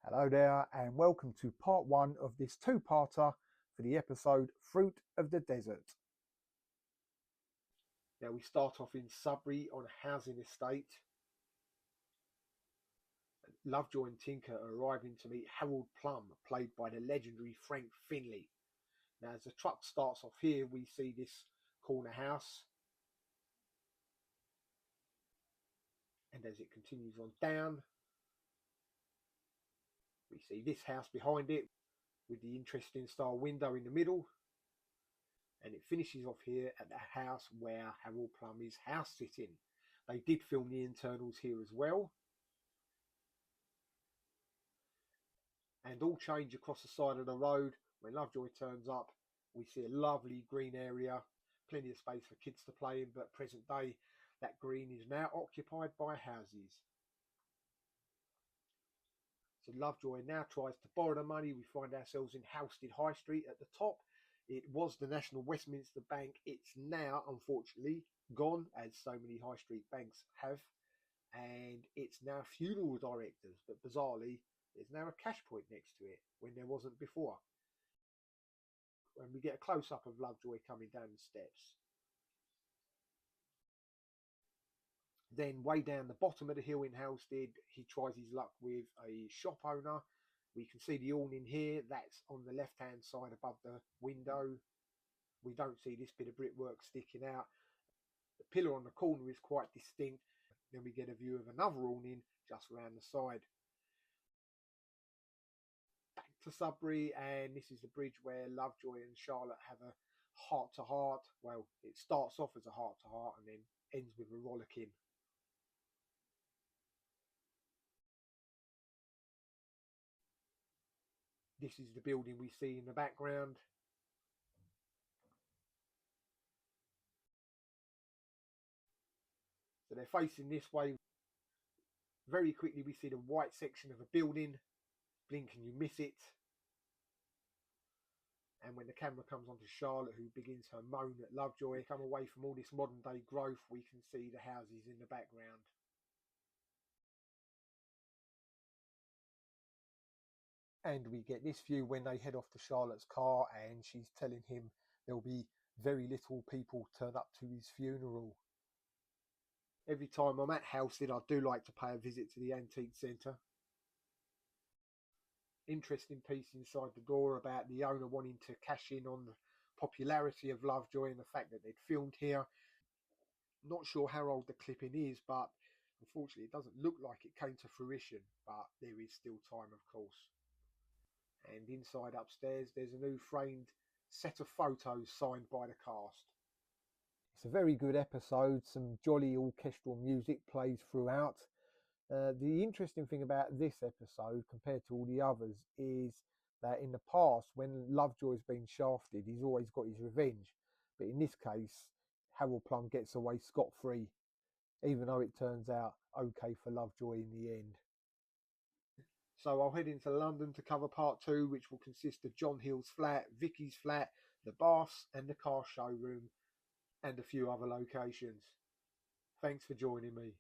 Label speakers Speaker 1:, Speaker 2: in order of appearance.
Speaker 1: Hello there, and welcome to part one of this two-parter for the episode Fruit of the Desert. Now we start off in Sudbury on a housing estate. Lovejoy and Tinker are arriving to meet Harold Plum, played by the legendary Frank Finlay. Now as the truck starts off here, we see this corner house. And as it continues on down, we see this house behind it with the interesting style window in the middle. And it finishes off here at the house where Harold Plum is house sitting. They did film the internals here as well. And all change across the side of the road. When Lovejoy turns up, we see a lovely green area, plenty of space for kids to play in, but present day, that green is now occupied by houses. So Lovejoy now tries to borrow the money. We find ourselves in Halstead High Street at the top. It was the National Westminster Bank. It's now, unfortunately, gone, as so many high street banks have. And it's now funeral directors, but bizarrely, there's now a cash point next to it when there wasn't before. When we get a close-up of Lovejoy coming down the steps. Then way down the bottom of the hill in Halstead, he tries his luck with a shop owner. We can see the awning here. That's on the left-hand side above the window. We don't see this bit of brickwork sticking out. The pillar on the corner is quite distinct. Then we get a view of another awning just around the side. Back to Sudbury, and this is the bridge where Lovejoy and Charlotte have a heart-to-heart. Well, it starts off as a heart-to-heart and then ends with a rollicking. This is the building we see in the background. So they're facing this way. Very quickly we see the white section of a building. Blink and you miss it. And when the camera comes onto Charlotte, who begins her moan at Lovejoy, come away from all this modern day growth, we can see the houses in the background. And we get this view when they head off to Charlotte's car and she's telling him there'll be very little people turn up to his funeral. Every time I'm at Halstead, I do like to pay a visit to the Antique Centre. Interesting piece inside the door about the owner wanting to cash in on the popularity of Lovejoy and the fact that they'd filmed here. Not sure how old the clipping is, but unfortunately it doesn't look like it came to fruition, but there is still time, of course. And inside upstairs, there's a new framed set of photos signed by the cast. It's a very good episode. Some jolly orchestral music plays throughout. The interesting thing about this episode, compared to all the others, is that in the past, when Lovejoy's been shafted, he's always got his revenge. But in this case, Harold Plum gets away scot-free, even though it turns out okay for Lovejoy in the end. So I'll head into London to cover part two, which will consist of John Hill's flat, Vicky's flat, the baths and the car showroom, and a few other locations. Thanks for joining me.